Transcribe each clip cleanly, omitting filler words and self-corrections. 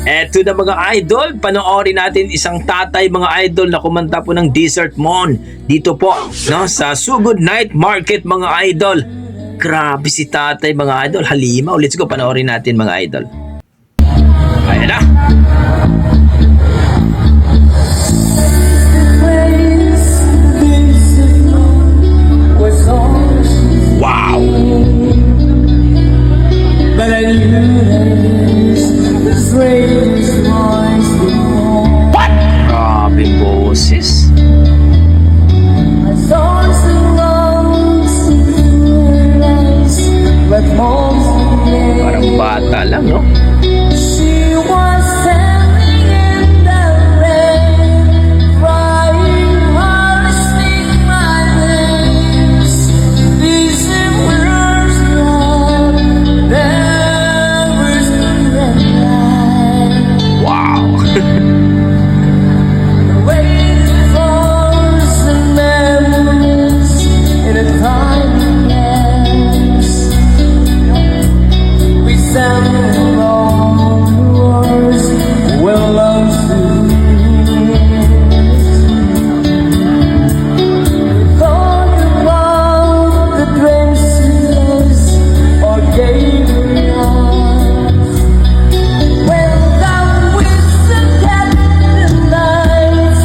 Eto na mga idol, panoorin natin isang tatay mga idol na kumanta po ng Desert Moon dito po no, sa Sugod Night Market mga idol. Grabe si tatay mga idol, halimaw. Let's go, panoorin natin mga idol. Ayan na. Wow! But I knew the strange voice before. What? Grabe boses. I saw some lungs in her eyes, but mostly Parang bata lang, no? she was standing in the rain, crying, harvesting my days. These words love never stood at night. Wow! The waiting for some memories in a time yes. We sang along the words well love thought about the dresses or gave us. Went down with the captain nights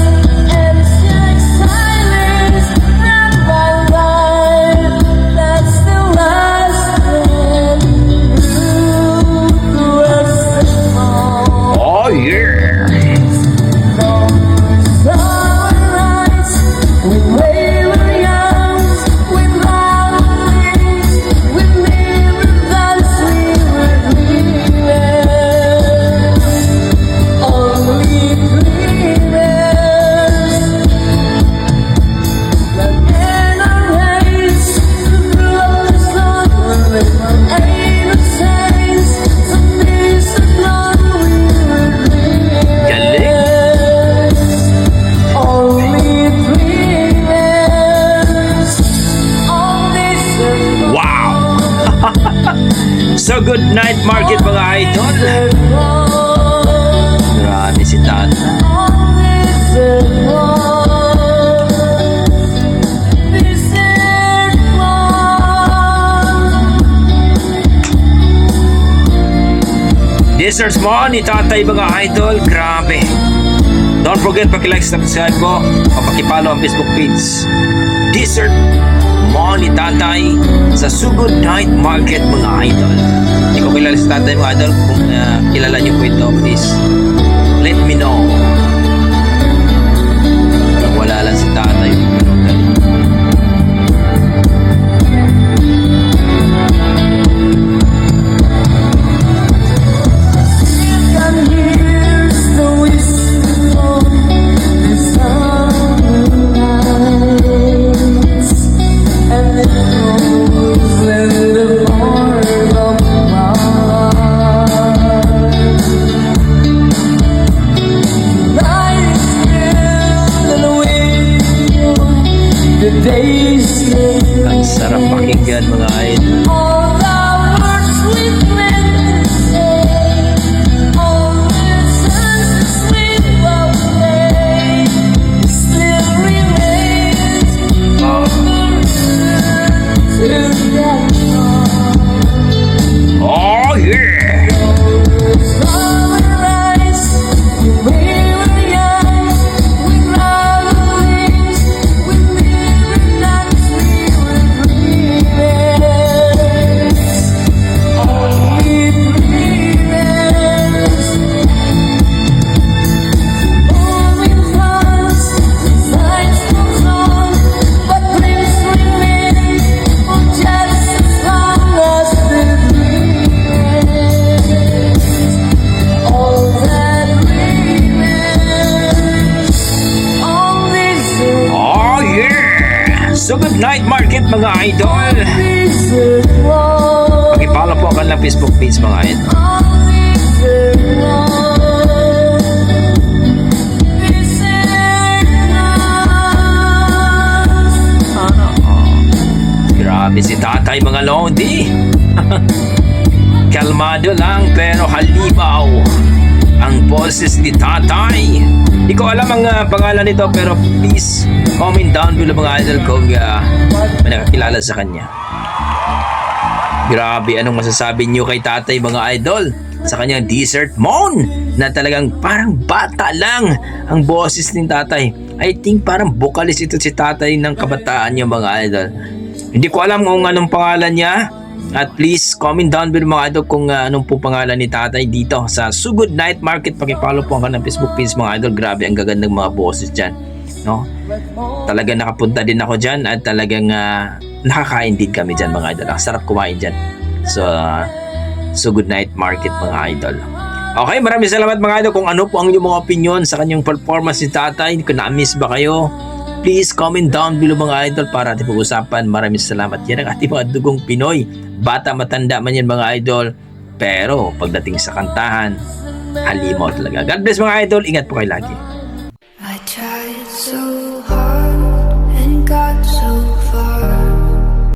and shake silence from my life. That's the last thing who was the fall. Oh yeah! Sunrise, when we were young, with lovelies, with miracles we were dreamers, only dreamers. But in our race, the blood is not with innocence, some days of blood we were dreamers, only dreamers, only survivors. Wow! So good night market mga idol. Grabe si tatay. Desert Moon ni tatay mga idol. Grabe. Don't forget paki-like, subscribe po, papaki-follow ang Facebook page Desert Moon ni tatay sa Sugod Night Market mga idol. Hindi ko kilala si tatay mga idol. Kung kilala niyo po ito, please let me know. Parang wala lang si tatay. Ang sarap pakinggan mga idol. All the words we meant to say, all the senses we both made, still remains on the return to that song. Oh yeah! Sunrise, we were young, with lovelies, with miracles we were dreamers, only dreamers. Moving fast, time goes on, but dreams remain for just as long as the dreamers. All that remains, only Oh yeah! So good night market mga idol. desert wall, Paki-follow po ang kanilang Facebook page mga idol. desert wall, desert wall. Grabe si tatay mga lodi. Kalmado lang pero halimaw ang boses ni Tatay. Di ko alam ang pangalan nito pero please comment down below mga idol kung may nakakilala sa kanya. Grabe, anong masasabi niyo kay Tatay mga idol? Sa kanyang Desert Moon na talagang parang bata lang ang boses ni Tatay. I think parang vocalist ito si Tatay ng kabataan niya mga idol. Hindi ko alam kung anong pangalan niya. At please comment down below mga idol kung anong po pangalan ni Tatay dito sa Sugod Night Market. Pakipollow po ang kanilang Facebook page mga idol. Grabe, ang gagandang mga boses dyan. No? Talagang nakapunta din ako dyan at talagang nakakain din kami dyan mga idol. Ang sarap kumain dyan. So good night market mga idol. Okay, maraming salamat mga idol. Kung ano po ang inyong mga opinion sa kanyang performance ni Tatay, kung na-miss ba kayo, please comment down below mga idol para ating pag-usapan. Maraming salamat. Yan ang ating mga dugong Pinoy. Bata matanda man yan mga idol. Pero pagdating sa kantahan, halimaw talaga. God bless mga idol. Ingat po kayo lagi. I tried so